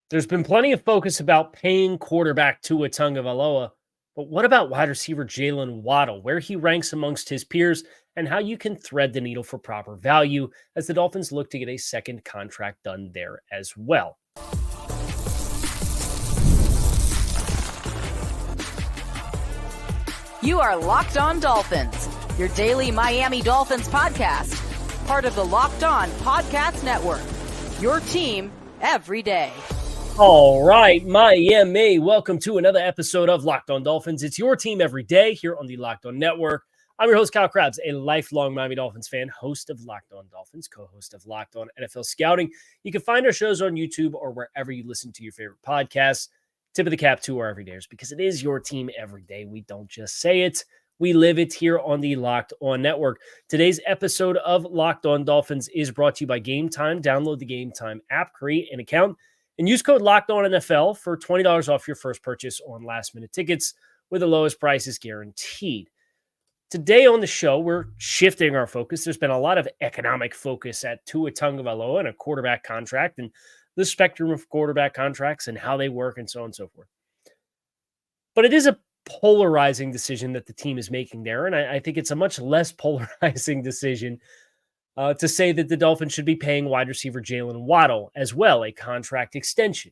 There's been plenty of focus about paying quarterback Tua Tagovailoa, but what about wide receiver Jaylen Waddle, where he ranks amongst his peers, and how you can thread the needle for proper value as the Dolphins look to get a second contract done there as well. You are Locked On Dolphins, your daily Miami Dolphins podcast, part of the Locked On Podcast Network, your team every day. All right, Miami, welcome to another episode of Locked On Dolphins. It's your team every day here on the Locked On Network. I'm your host, Kyle Krabs, a lifelong Miami Dolphins fan, host of Locked On Dolphins, co-host of Locked On NFL Scouting. You can find our shows on YouTube or wherever you listen to your favorite podcasts. Tip of the cap to our everydayers, because it is your team every day. We don't just say it, we live it here on the Locked On Network. Today's episode of Locked On Dolphins is brought to you by Gametime. Download the Gametime app, create an account, and use code LOCKEDONNFL for $20 off your first purchase on last-minute tickets with the lowest prices guaranteed. Today on the show, we're shifting our focus. There's been a lot of economic focus at Tua Tagovailoa and a quarterback contract and the spectrum of quarterback contracts and how they work and so on and so forth. But it is a polarizing decision that the team is making there, and I think it's a much less polarizing decision to say that the Dolphins should be paying wide receiver Jaylen Waddle as well, a contract extension.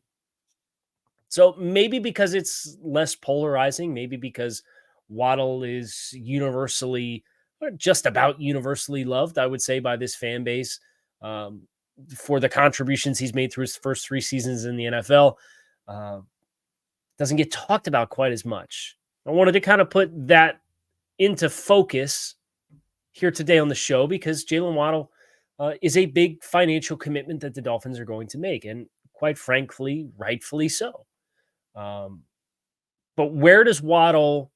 So maybe because it's less polarizing, maybe because Waddle is universally, or just about universally loved, I would say, by this fan base for the contributions he's made through his first 3 seasons in the NFL. Doesn't get talked about quite as much. I wanted to kind of put that into focus here today on the show because Jaylen Waddle is a big financial commitment that the Dolphins are going to make, and quite frankly, rightfully so. But where does Waddle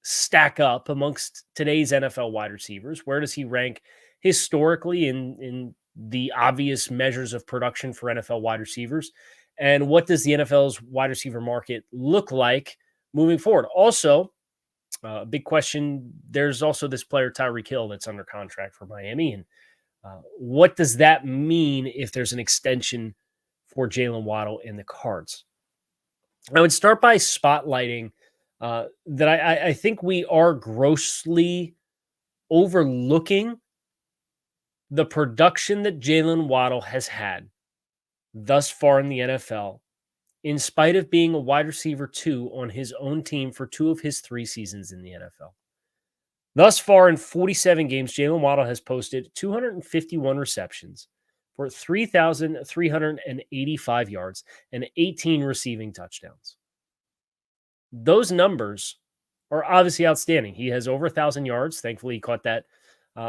stack up amongst today's NFL wide receivers? Where does he rank historically in the obvious measures of production for NFL wide receivers? And what does the NFL's wide receiver market look like moving forward? Also, a big question, there's also this player, Tyreek Hill, that's under contract for Miami. And what does that mean if there's an extension for Jaylen Waddle in the cards? I would start by spotlighting that I think we are grossly overlooking the production that Jaylen Waddle has had thus far in the NFL, in spite of being a wide receiver 2 on his own team for 2 of his 3 seasons in the NFL. Thus far in 47 games, Jaylen Waddle has posted 251 receptions for 3,385 yards and 18 receiving touchdowns. Those numbers are obviously outstanding. He has over 1,000 yards. Thankfully, he caught that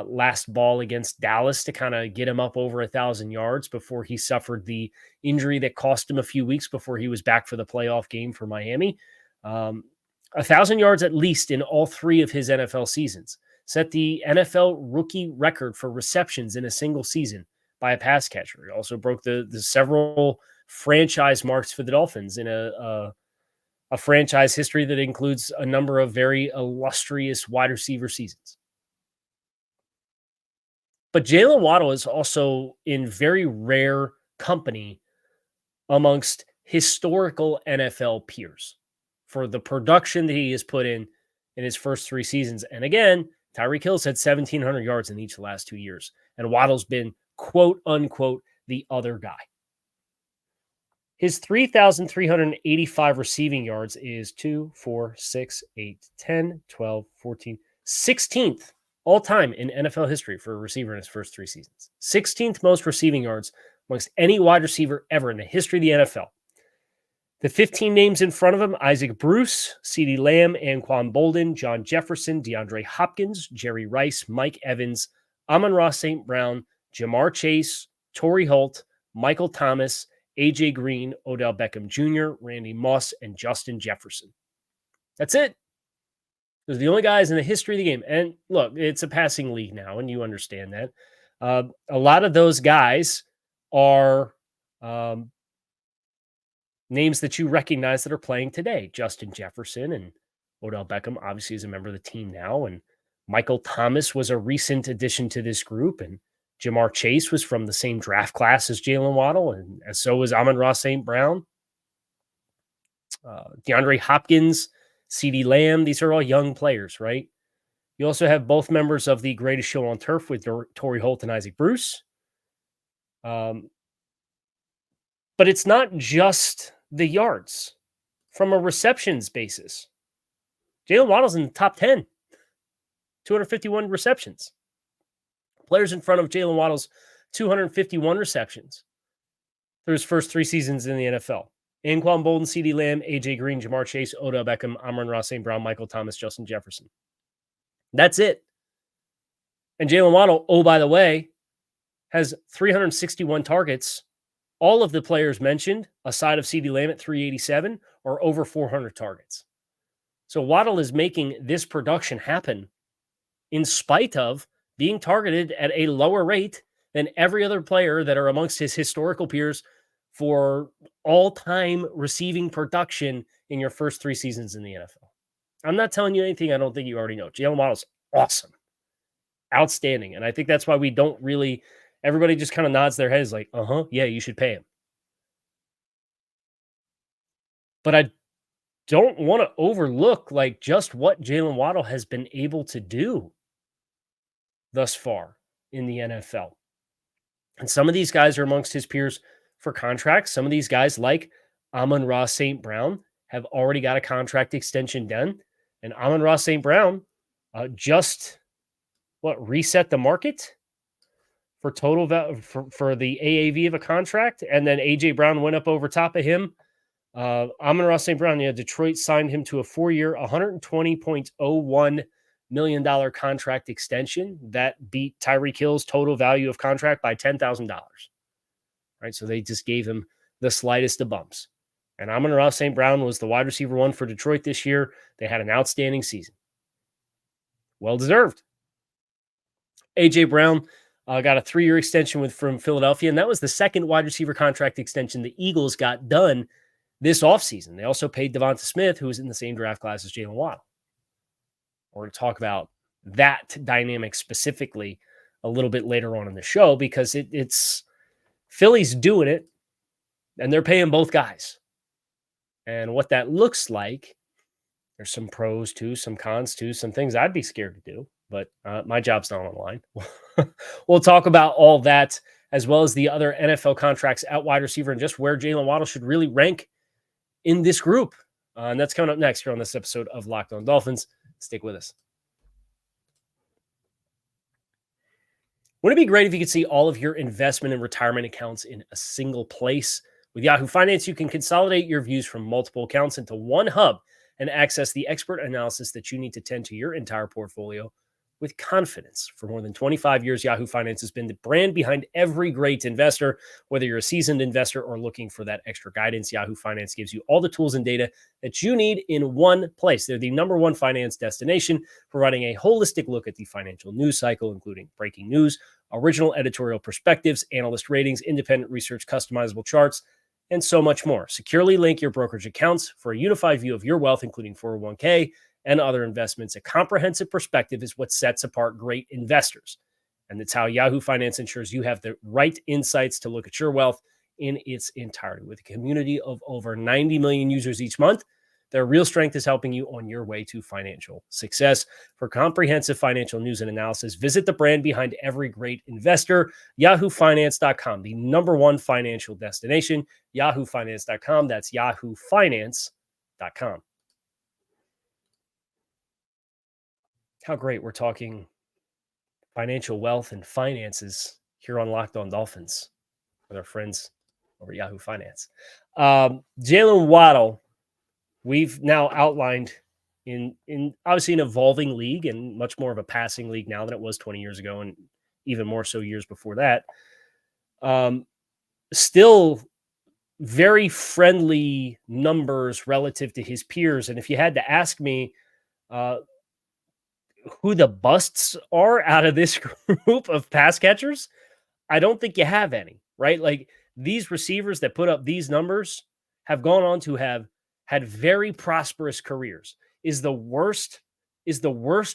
last ball against Dallas to kind of get him up over 1,000 yards before he suffered the injury that cost him a few weeks before he was back for the playoff game for Miami. 1,000 yards at least in all 3 of his NFL seasons. Set the NFL rookie record for receptions in a single season by a pass catcher. He also broke the several franchise marks for the Dolphins in a franchise history that includes a number of very illustrious wide receiver seasons. But Jaylen Waddle is also in very rare company amongst historical NFL peers for the production that he has put in his first 3 seasons. And again, Tyreek Hill's had 1,700 yards in each of the last 2 years. And Waddle's been, quote unquote, the other guy. His 3,385 receiving yards is 2, 4, 6, 8, 10, 12, 14, 16th all time in NFL history for a receiver in his first 3 seasons. 16th most receiving yards amongst any wide receiver ever in the history of the NFL. The 15 names in front of him: Isaac Bruce, CeeDee Lamb, Anquan Bolden, John Jefferson, DeAndre Hopkins, Jerry Rice, Mike Evans, Amon-Ra St. Brown, Jamar Chase, Torrey Holt, Michael Thomas, AJ Green, Odell Beckham Jr., Randy Moss, and Justin Jefferson. That's it. Those are the only guys in the history of the game. And look, it's a passing league now, and you understand that. A lot of those guys are names that you recognize that are playing today. Justin Jefferson and Odell Beckham obviously is a member of the team now. And Michael Thomas was a recent addition to this group. And Jamar Chase was from the same draft class as Jaylen Waddle, and so was Amon-Ra St. Brown. DeAndre Hopkins, CeeDee Lamb, these are all young players, right? You also have both members of the Greatest Show on Turf with Torrey Holt and Isaac Bruce. But it's not just the yards. From a receptions basis, Jaylen Waddle's in the top 10, 251 receptions. Players in front of Jaylen Waddle's 251 receptions through his first 3 seasons in the NFL. Anquan Bolden, CeeDee Lamb, AJ Green, Jamar Chase, Odell Beckham, Amon-Ra St. Brown, Michael Thomas, Justin Jefferson. That's it. And Jaylen Waddle, oh, by the way, has 361 targets. All of the players mentioned, aside of CeeDee Lamb at 387, are over 400 targets. So Waddle is making this production happen in spite of being targeted at a lower rate than every other player that are amongst his historical peers for all-time receiving production in your first 3 seasons in the NFL. I'm not telling you anything I don't think you already know. Jaylen Waddle's awesome. Outstanding. And I think that's why we don't really, everybody just kind of nods their heads like, yeah, you should pay him. But I don't want to overlook like just what Jaylen Waddle has been able to do thus far in the NFL. And some of these guys are amongst his peers for contracts. Some of these guys, like Amon-Ra St. Brown, have already got a contract extension done. And Amon-Ra St. Brown just reset the market for total value for the AAV of a contract. And then AJ Brown went up over top of him. Amon-Ra St. Brown, Detroit signed him to a 4-year, $120.01 million contract extension that beat Tyreek Hill's total value of contract by $10,000. Right, so they just gave him the slightest of bumps. And Amon-Ra St. Brown was the wide receiver 1 for Detroit this year. They had an outstanding season. Well deserved. AJ Brown got a 3-year extension from Philadelphia, and that was the second wide receiver contract extension the Eagles got done this offseason. They also paid Devonta Smith, who was in the same draft class as Jaylen Waddle. We're going to talk about that dynamic specifically a little bit later on in the show because it's Philly's doing it, and they're paying both guys. And what that looks like, there's some pros to, some cons to, some things I'd be scared to do, but my job's not on the line. We'll talk about all that, as well as the other NFL contracts at wide receiver and just where Jaylen Waddle should really rank in this group. And that's coming up next here on this episode of Locked On Dolphins. Stick with us. Wouldn't it be great if you could see all of your investment and retirement accounts in a single place? With Yahoo Finance, you can consolidate your views from multiple accounts into one hub and access the expert analysis that you need to tend to your entire portfolio with confidence. For more than 25 years, Yahoo Finance has been the brand behind every great investor. Whether you're a seasoned investor or looking for that extra guidance, Yahoo Finance gives you all the tools and data that you need in one place. They're the number one finance destination, providing a holistic look at the financial news cycle, including breaking news, original editorial perspectives, analyst ratings, independent research, customizable charts, and so much more. Securely link your brokerage accounts for a unified view of your wealth, including 401k and other investments. A comprehensive perspective is what sets apart great investors. And that's how Yahoo Finance ensures you have the right insights to look at your wealth in its entirety. With a community of over 90 million users each month, their real strength is helping you on your way to financial success. For comprehensive financial news and analysis, visit the brand behind every great investor, yahoofinance.com, the number one financial destination, yahoofinance.com. That's yahoofinance.com. How great we're talking financial wealth and finances here on Locked On Dolphins with our friends over Yahoo Finance. Jaylen Waddle, we've now outlined in obviously an evolving league and much more of a passing league now than it was 20 years ago and even more so years before that. Still very friendly numbers relative to his peers. And if you had to ask me who the busts are out of this group of pass catchers, I don't think you have any, right? Like these receivers that put up these numbers have gone on to have had very prosperous careers. Is the worst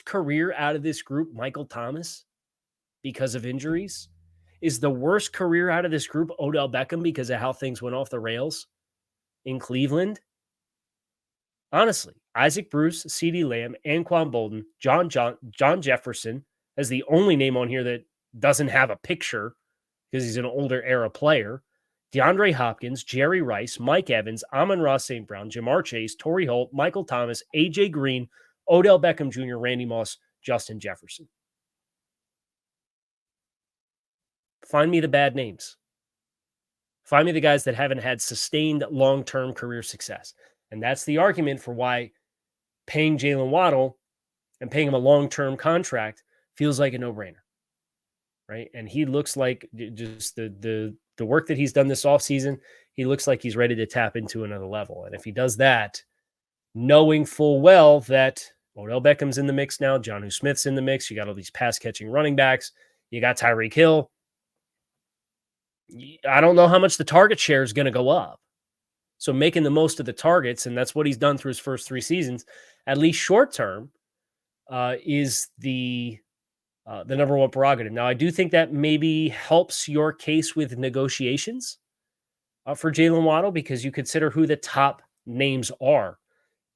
career out of this group Michael Thomas because of injuries? Is the worst career out of this group Odell Beckham because of how things went off the rails in Cleveland? Honestly, Isaac Bruce, CeeDee Lamb, Anquan Bolden, John Jefferson as the only name on here that doesn't have a picture because he's an older era player. DeAndre Hopkins, Jerry Rice, Mike Evans, Amon-Ra St. Brown, Jamar Chase, Torrey Holt, Michael Thomas, AJ Green, Odell Beckham Jr., Randy Moss, Justin Jefferson. Find me the bad names. Find me the guys that haven't had sustained long-term career success. And that's the argument for why paying Jaylen Waddle and paying him a long-term contract feels like a no-brainer, right? And he looks like just the work that he's done this offseason, he looks like he's ready to tap into another level. And if he does that, knowing full well that Odell Beckham's in the mix now, Jonnu Smith's in the mix, you got all these pass-catching running backs, you got Tyreek Hill, I don't know how much the target share is going to go up. So making the most of the targets, and that's what he's done through his first 3 seasons, at least short term, is the number one prerogative. Now, I do think that maybe helps your case with negotiations for Jaylen Waddle because you consider who the top names are.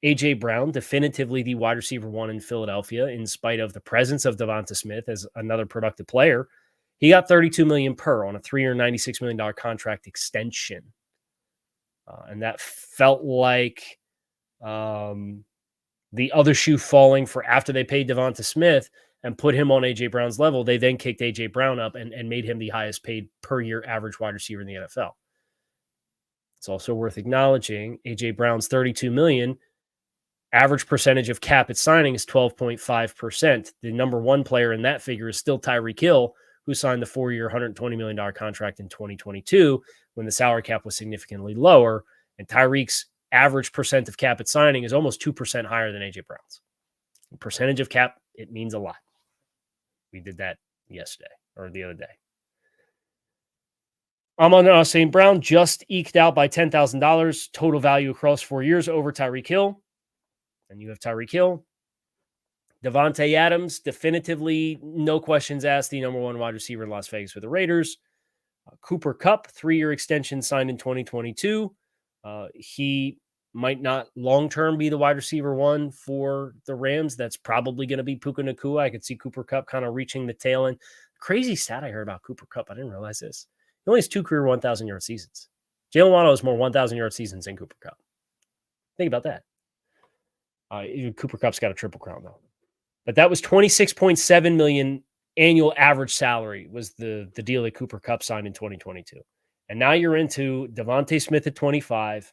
A.J. Brown, definitively the wide receiver 1 in Philadelphia, in spite of the presence of Devonta Smith as another productive player. He got $32 million per on a 3-year, $96 million contract extension. And that felt like the other shoe falling for after they paid Devonta Smith and put him on A.J. Brown's level. They then kicked A.J. Brown up and made him the highest paid per year average wide receiver in the NFL. It's also worth acknowledging A.J. Brown's $32 million. Average percentage of cap at signing is 12.5%. The number one player in that figure is still Tyreek Hill, who signed the 4-year, $120 million contract in 2022 when the salary cap was significantly lower. And Tyreek's average percent of cap at signing is almost 2% higher than A.J. Brown's. The percentage of cap, it means a lot. We did that yesterday or the other day. Amon-Ra St. Brown just eked out by $10,000 total value across 4 years over Tyreek Hill. And you have Tyreek Hill. Devontae Adams, definitively, no questions asked, the number one wide receiver in Las Vegas with the Raiders. Cooper Kupp, 3-year extension signed in 2022. He might not long-term be the wide receiver 1 for the Rams. That's probably going to be Puka Nacua. I could see Cooper Kupp kind of reaching the tail end. Crazy stat I heard about Cooper Kupp. I didn't realize this. He only has 2 career 1,000-yard seasons. Jaylen Waddle has more 1,000-yard seasons than Cooper Kupp. Think about that. Cooper Kupp's got a triple crown, though. But that was $26.7 million annual average salary was the deal that Cooper Kupp signed in 2022. And now you're into Devontae Smith at 25,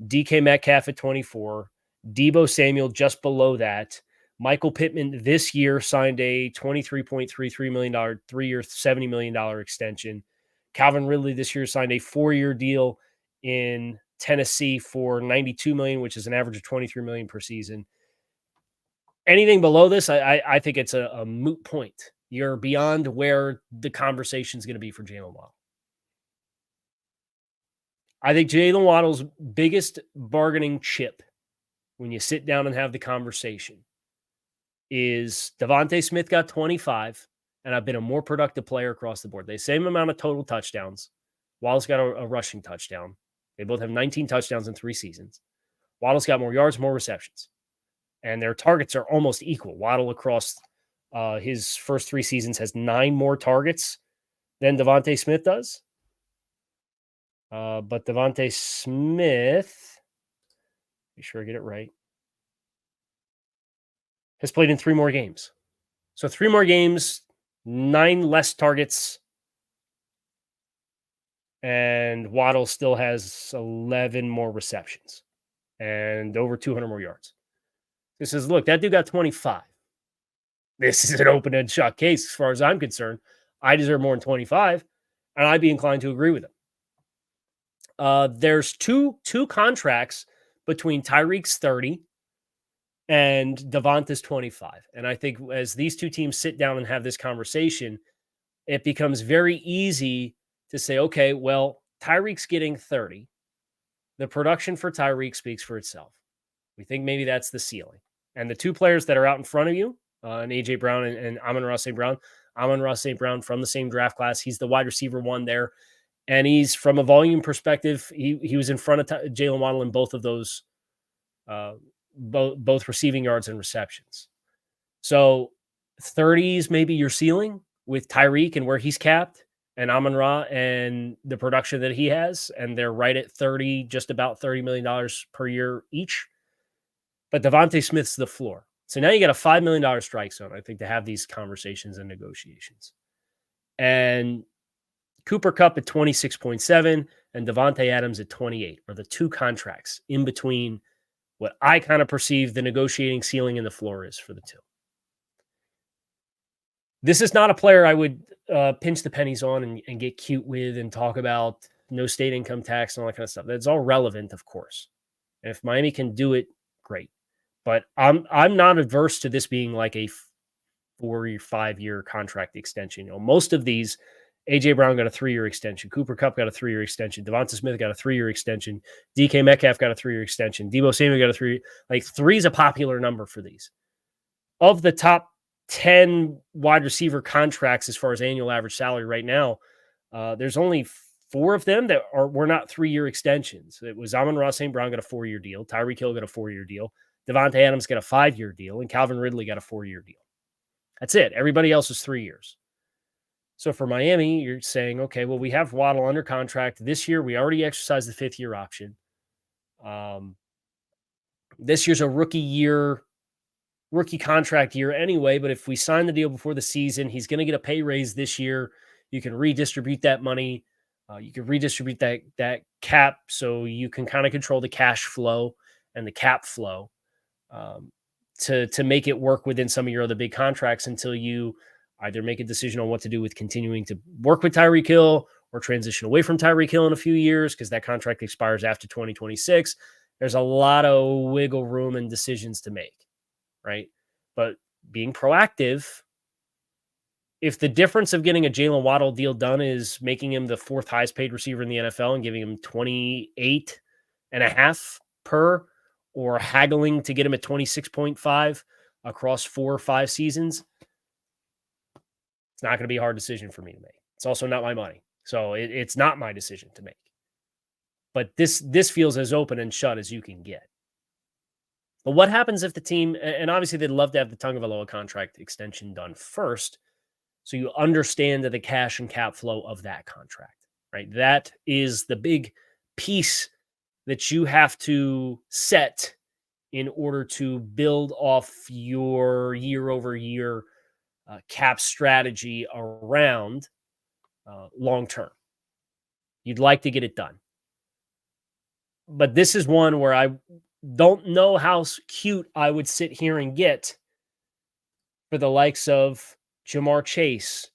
DK Metcalf at 24, Deebo Samuel just below that. Michael Pittman this year signed a $23.33 million, 3-year, $70 million extension. Calvin Ridley this year signed a 4-year deal in Tennessee for $92 million, which is an average of $23 million per season. Anything below this, I think it's a moot point. You're beyond where the conversation is going to be for Jaylen Waddle. I think Jaylen Waddle's biggest bargaining chip when you sit down and have the conversation is Devontae Smith got 25, and I've been a more productive player across the board. They same amount of total touchdowns. Waddle's got a rushing touchdown. They both have 19 touchdowns in 3 seasons. Waddle's got more yards, more receptions. And their targets are almost equal. Waddle across his first 3 seasons has 9 more targets than Devontae Smith does. But Devontae Smith, be sure I get it right, has played in 3 more games. So 3 more games, 9 less targets, and Waddle still has 11 more receptions and over 200 more yards. This is, look, that dude got 25. This is an open and shut case as far as I'm concerned. I deserve more than 25, and I'd be inclined to agree with him. There's two contracts between Tyreek's 30 and Devonta's 25. And I think as these two teams sit down and have this conversation, it becomes very easy to say, okay, well, Tyreek's getting 30. The production for Tyreek speaks for itself. We think maybe that's the ceiling. And the 2 players that are out in front of you, and A.J. Brown and Amon-Ra St. Brown, Amon-Ra St. Brown from the same draft class. He's the wide receiver one there. And he's, from a volume perspective, he was in front of Jaylen Waddle in both of those, both receiving yards and receptions. So 30s maybe your ceiling with Tyreek and where he's capped, and Amon-Ra and the production that he has, and they're right at 30, just about $30 million per year each. But Devontae Smith's the floor. So now you got a $5 million strike zone, I think, to have these conversations and negotiations. And Cooper Kupp at 26.7 and Devontae Adams at 28 are the two contracts in between what I kind of perceive the negotiating ceiling and the floor is for the two. This is not a player I would pinch the pennies on and get cute with and talk about no state income tax and all that kind of stuff. That's all relevant, of course. And if Miami can do it, great. But I'm not adverse to this being like a 4 or 5 year contract extension. You know, most of these, AJ Brown got a 3-year extension. Cooper Kupp got a 3-year extension. Devonta Smith got a 3-year extension. DK Metcalf got a 3-year extension. Deebo Samuel got a 3. Like 3 is a popular number for these. Of the top 10 wide receiver contracts as far as annual average salary right now, there's only 4 of them that were not 3-year extensions. It was Amon-Ra St. Brown got a 4-year deal. Tyreek Hill got a 4-year deal. Devontae Adams got a 5-year deal. And Calvin Ridley got a 4-year deal. That's it. Everybody else is 3 years. So for Miami, you're saying, okay, well, we have Waddle under contract this year. We already exercised the 5th-year option. This year's a rookie contract year anyway, but if we sign the deal before the season, he's going to get a pay raise this year. You can redistribute that money. You can redistribute that cap so you can kind of control the cash flow and the cap flow to make it work within some of your other big contracts until you either make a decision on what to do with continuing to work with Tyreek Hill or transition away from Tyreek Hill in a few years because that contract expires after 2026. There's a lot of wiggle room and decisions to make, right? But being proactive, if the difference of getting a Jaylen Waddle deal done is making him the 4th highest paid receiver in the NFL and giving him 28.5 per, or haggling to get him at 26.5 across 4 or 5 seasons, it's not going to be a hard decision for me to make. It's also not my money. So it's not my decision to make. But this feels as open and shut as you can get. But what happens if the team, and obviously they'd love to have the Tagovailoa contract extension done first, so you understand the cash and cap flow of that contract, right? That is the big piece that you have to set in order to build off your year-over-year cap strategy around long term. You'd like to get it done. But this is one where I don't know how cute I would sit here and get for the likes of Jamar Chase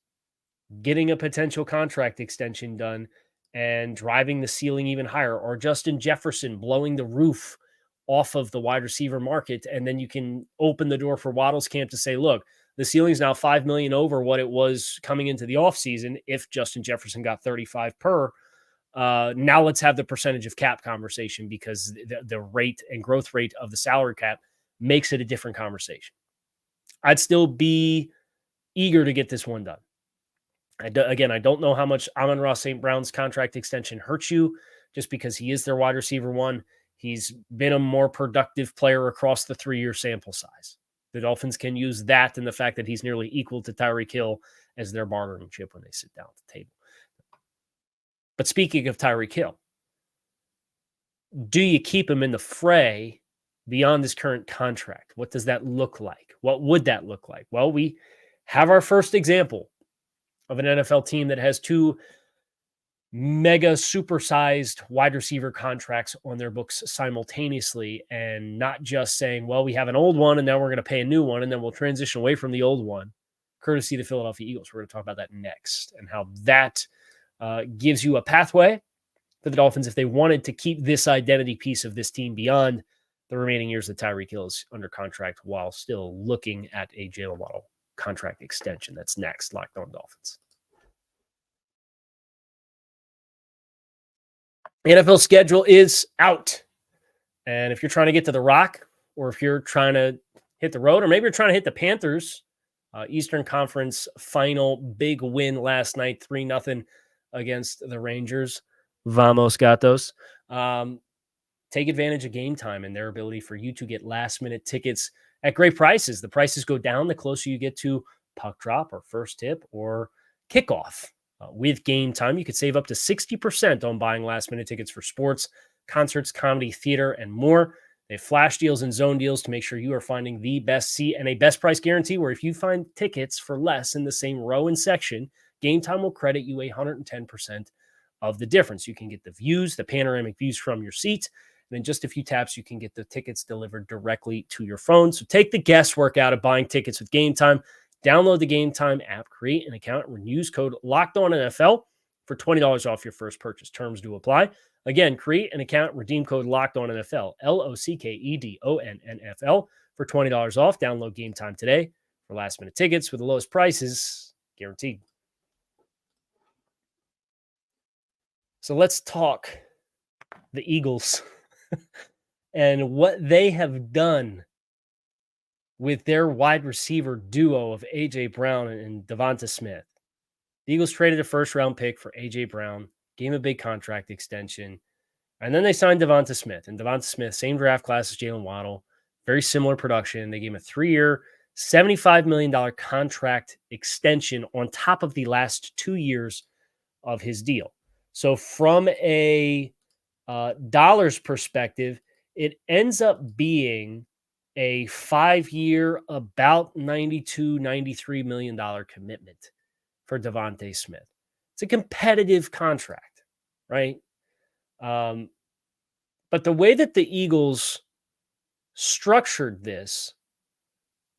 getting a potential contract extension done and driving the ceiling even higher, or Justin Jefferson blowing the roof off of the wide receiver market. And then you can open the door for Waddle's camp to say, look, the ceiling's now $5 million over what it was coming into the offseason if Justin Jefferson got 35 per. Now let's have the percentage of cap conversation because the rate and growth rate of the salary cap makes it a different conversation. I'd still be eager to get this one done. I don't know how much Amon-Ra St. Brown's contract extension hurts you just because he is their wide receiver one. He's been a more productive player across the 3-year sample size. The Dolphins can use that and the fact that he's nearly equal to Tyreek Hill as their bargaining chip when they sit down at the table. But speaking of Tyreek Hill, do you keep him in the fray beyond his current contract? What does that look like? What would that look like? Well, we have our first example of an NFL team that has 2 mega supersized wide receiver contracts on their books simultaneously, and not just saying, well, we have an old one and now we're going to pay a new one and then we'll transition away from the old one, courtesy of the Philadelphia Eagles. We're going to talk about that next and how that gives you a pathway for the Dolphins if they wanted to keep this identity piece of this team beyond the remaining years that Tyreek Hill is under contract while still looking at a Jaylen Waddle contract extension. That's next. Locked On Dolphins. NFL schedule is out. And if you're trying to get to the Rock, or if you're trying to hit the road, or maybe you're trying to hit the Panthers Eastern Conference final, big win last night, 3-0 against the Rangers. Vamos, Gatos. Take advantage of Game Time and their ability for you to get last-minute tickets at great prices. The prices go down the closer you get to puck drop or first tip or kickoff. With Game Time, you could save up to 60% on buying last-minute tickets for sports, concerts, comedy, theater, and more. They have flash deals and zone deals to make sure you are finding the best seat and a best price guarantee where if you find tickets for less in the same row and section, Game Time will credit you 110% of the difference. You can get the views, the panoramic views from your seat. And in just a few taps, you can get the tickets delivered directly to your phone. So take the guesswork out of buying tickets with Game Time. Download the Game Time app, create an account, and use code LOCKEDONNFL for $20 off your first purchase. Terms do apply. Again, create an account, redeem code LOCKEDONNFL, LOCKEDONNFL for $20 off. Download Game Time today for last-minute tickets with the lowest prices guaranteed. So let's talk the Eagles and what they have done with their wide receiver duo of A.J. Brown and Devonta Smith. The Eagles traded a first-round pick for A.J. Brown, gave him a big contract extension, and then they signed Devonta Smith. And Devonta Smith, same draft class as Jaylen Waddle, very similar production. They gave him a 3-year, $75 million contract extension on top of the last 2 years of his deal. So from a dollars perspective, it ends up being a 5-year, about $92-93 million commitment for Devonta Smith. It's a competitive contract, right? But the way that the Eagles structured this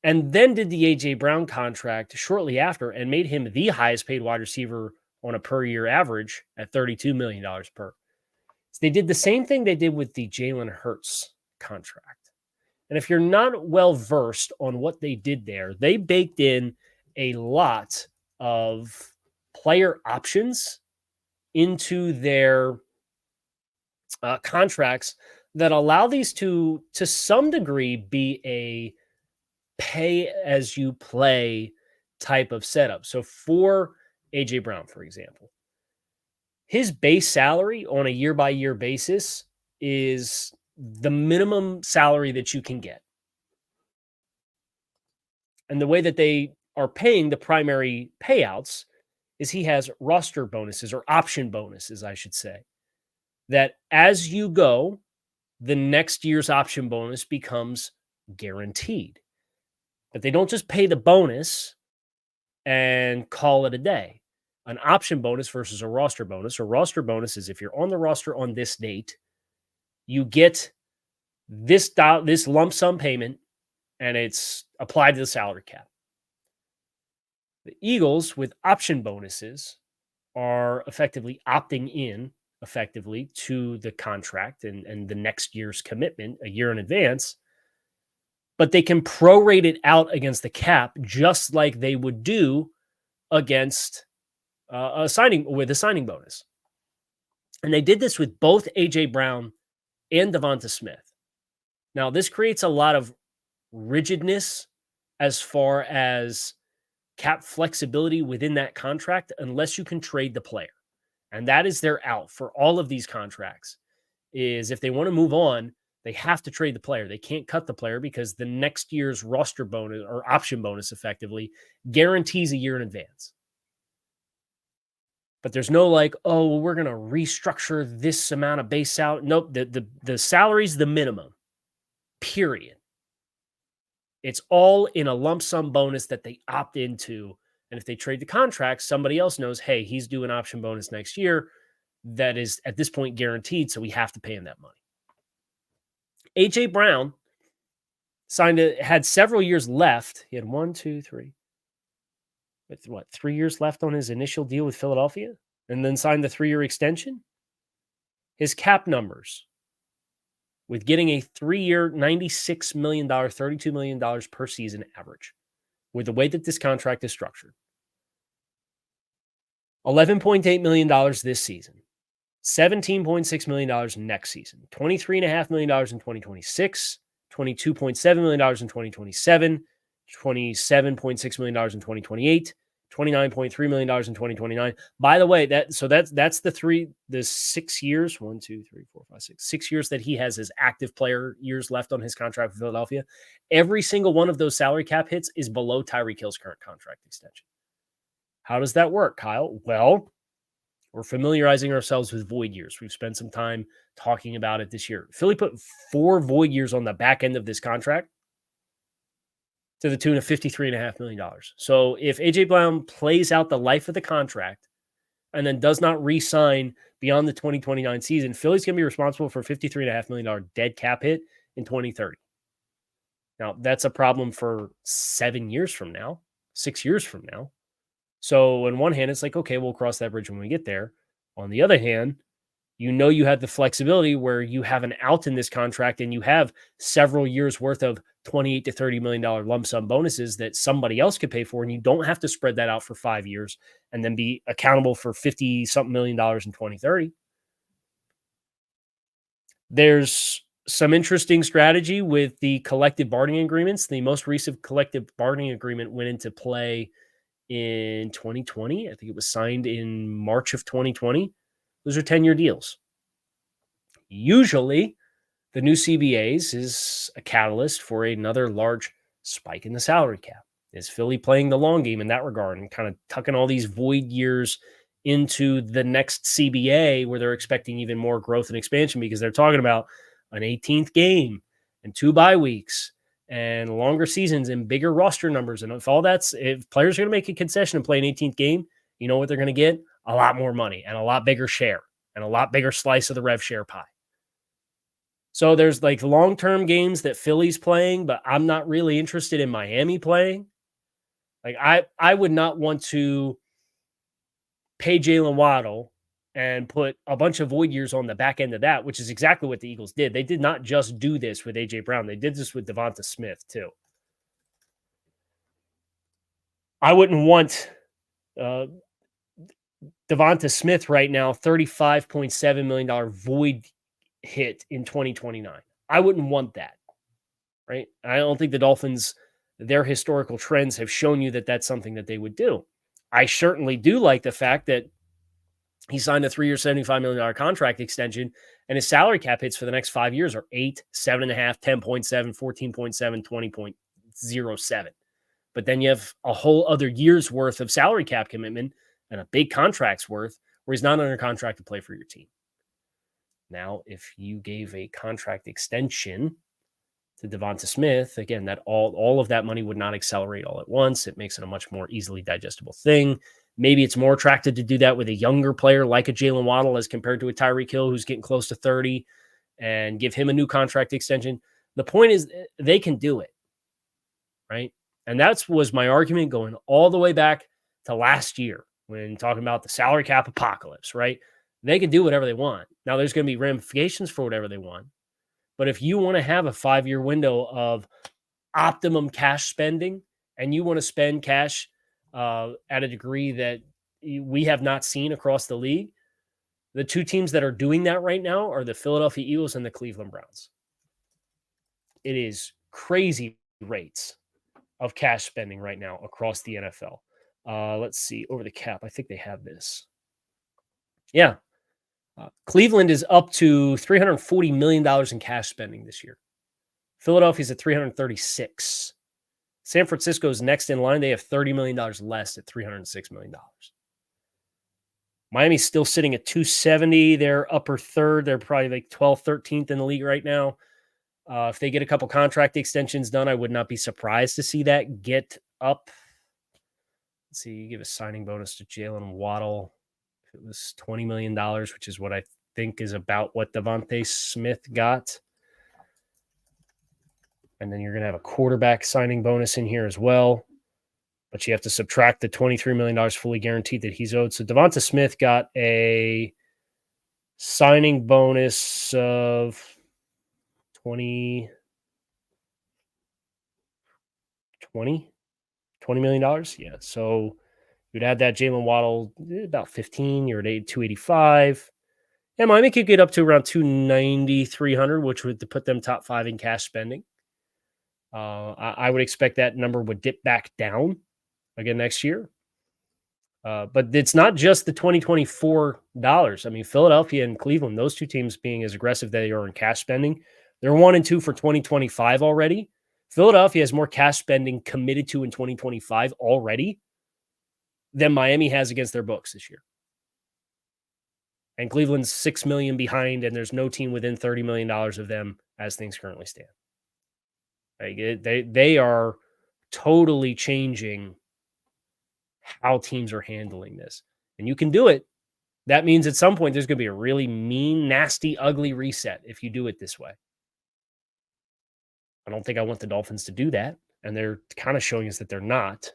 and then did the A.J. Brown contract shortly after and made him the highest paid wide receiver on a per year average at $32 million per. So they did the same thing they did with the Jalen Hurts contract. And if you're not well versed on what they did there, they baked in a lot of player options into their contracts that allow these to some degree, be a pay-as-you-play type of setup. So for A.J. Brown, for example, his base salary on a year-by-year basis is the minimum salary that you can get. And the way that they are paying the primary payouts is he has roster bonuses or option bonuses, I should say, that as you go, the next year's option bonus becomes guaranteed. But they don't just pay the bonus and call it a day. An option bonus versus a roster bonus. A roster bonus is if you're on the roster on this date, you get this lump sum payment, and it's applied to the salary cap. The Eagles, with option bonuses, are effectively opting in to the contract and the next year's commitment a year in advance, but they can prorate it out against the cap just like they would do against a signing bonus. And they did this with both A.J. Brown and Devonta Smith. Now, this creates a lot of rigidness as far as cap flexibility within that contract unless you can trade the player. And that is their out for all of these contracts, is if they want to move on, they have to trade the player. They can't cut the player because the next year's roster bonus or option bonus effectively guarantees a year in advance. But there's no like, oh, well, we're going to restructure this amount of base salary. Nope, the salary's the minimum, period. It's all in a lump sum bonus that they opt into. And if they trade the contract, somebody else knows, hey, he's due an option bonus next year that is at this point guaranteed, so we have to pay him that money. A.J. Brown had several years left. He had 3 years left on his initial deal with Philadelphia, and then signed the 3-year extension. His cap numbers, with getting a 3-year, $96 million, $32 million per season average, with the way that this contract is structured. $11.8 million this season, $17.6 million next season, $23.5 million in 2026, $22.7 million in 2027, $27.6 million in 2028, $29.3 million in 2029. By the way, that's the 6 years, 1, 2, 3, 4, 5, 6 years that he has as active player years left on his contract with Philadelphia. Every single one of those salary cap hits is below Tyreek Hill's current contract extension. How does that work, Kyle? Well, we're familiarizing ourselves with void years. We've spent some time talking about it this year. Philly put 4 void years on the back end of this contract to the tune of $53.5 million. So if A.J. Brown plays out the life of the contract and then does not re-sign beyond the 2029 season, Philly's going to be responsible for $53.5 million dead cap hit in 2030. Now, that's a problem for 7 years from now, 6 years from now. So on one hand, it's like, okay, we'll cross that bridge when we get there. On the other hand, you have the flexibility where you have an out in this contract and you have several years worth of $28 to $30 million lump sum bonuses that somebody else could pay for. And you don't have to spread that out for 5 years and then be accountable for 50 something million dollars in 2030. There's some interesting strategy with the collective bargaining agreements. The most recent collective bargaining agreement went into play in 2020. I think it was signed in March of 2020. Those are 10-year deals. Usually, the new CBAs is a catalyst for another large spike in the salary cap. Is Philly playing the long game in that regard and kind of tucking all these void years into the next CBA where they're expecting even more growth and expansion because they're talking about an 18th game and 2 bye weeks and longer seasons and bigger roster numbers. And if players are going to make a concession and play an 18th game, you know what they're going to get? A lot more money and a lot bigger share and a lot bigger slice of the rev share pie. So there's like long-term games that Philly's playing, but I'm not really interested in Miami playing. Like I would not want to pay Jaylen Waddle and put a bunch of void years on the back end of that, which is exactly what the Eagles did. They did not just do this with A.J. Brown. They did this with Devonta Smith too. I wouldn't want Devonta Smith right now, $35.7 million void hit in 2029. I wouldn't want that, right? I don't think the Dolphins, their historical trends have shown you that that's something that they would do. I certainly do like the fact that he signed a 3-year, $75 million contract extension, and his salary cap hits for the next 5 years are 8, 7.5, 10.7, 14.7, 20.07. But then you have a whole other year's worth of salary cap commitment and a big contract's worth where he's not under contract to play for your team. Now, if you gave a contract extension to Devonta Smith, again, that all of that money would not accelerate all at once. It makes it a much more easily digestible thing. Maybe it's more attractive to do that with a younger player like a Jaylen Waddle as compared to a Tyreek Hill who's getting close to 30 and give him a new contract extension. The point is they can do it, right? And that was my argument going all the way back to last year when talking about the salary cap apocalypse, right? They can do whatever they want. Now, there's going to be ramifications for whatever they want. But if you want to have a 5-year window of optimum cash spending and you want to spend cash at a degree that we have not seen across the league, the 2 teams that are doing that right now are the Philadelphia Eagles and the Cleveland Browns. It is crazy rates of cash spending right now across the NFL. Let's see, over the cap. I think they have this. Yeah. Cleveland is up to $340 million in cash spending this year. Philadelphia's at $336. San Francisco's next in line. They have $30 million less at $306 million. Miami's still sitting at $270. They're upper third. They're probably like 12th, 13th in the league right now. If they get a couple contract extensions done, I would not be surprised to see that get up. Let's see, you give a signing bonus to Jaylen Waddle. It was $20 million, which is what I think is about what Devonta Smith got. And then you're going to have a quarterback signing bonus in here as well. But you have to subtract the $23 million fully guaranteed that he's owed. So Devonta Smith got a signing bonus of $20 million. Yeah, so you'd add that Jaylen Waddle, about 15. You're at 285. And Miami could get up to around 290, 300, which would put them top 5 in cash spending. I would expect that number would dip back down again next year. But it's not just the 2024 dollars. I mean, Philadelphia and Cleveland, those two teams being as aggressive they are in cash spending, they're 1 and 2 for 2025 already. Philadelphia has more cash spending committed to in 2025 already than Miami has against their books this year. And Cleveland's $6 million behind, and there's no team within $30 million of them as things currently stand. Like they are totally changing how teams are handling this. And you can do it. That means at some point there's going to be a really mean, nasty, ugly reset if you do it this way. I don't think I want the Dolphins to do that. And they're kind of showing us that they're not.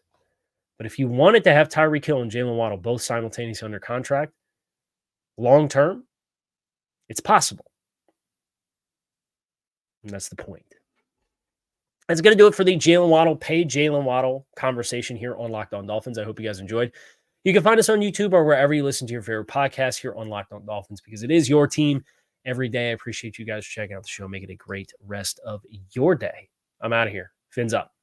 But if you wanted to have Tyreek Hill and Jaylen Waddle both simultaneously under contract, long term, it's possible. And that's the point. That's going to do it for the Jaylen Waddle, paid Jaylen Waddle conversation here on Locked On Dolphins. I hope you guys enjoyed. You can find us on YouTube or wherever you listen to your favorite podcast here on Locked On Dolphins, because it is your team every day. I appreciate you guys checking out the show. Make it a great rest of your day. I'm out of here. Fins up.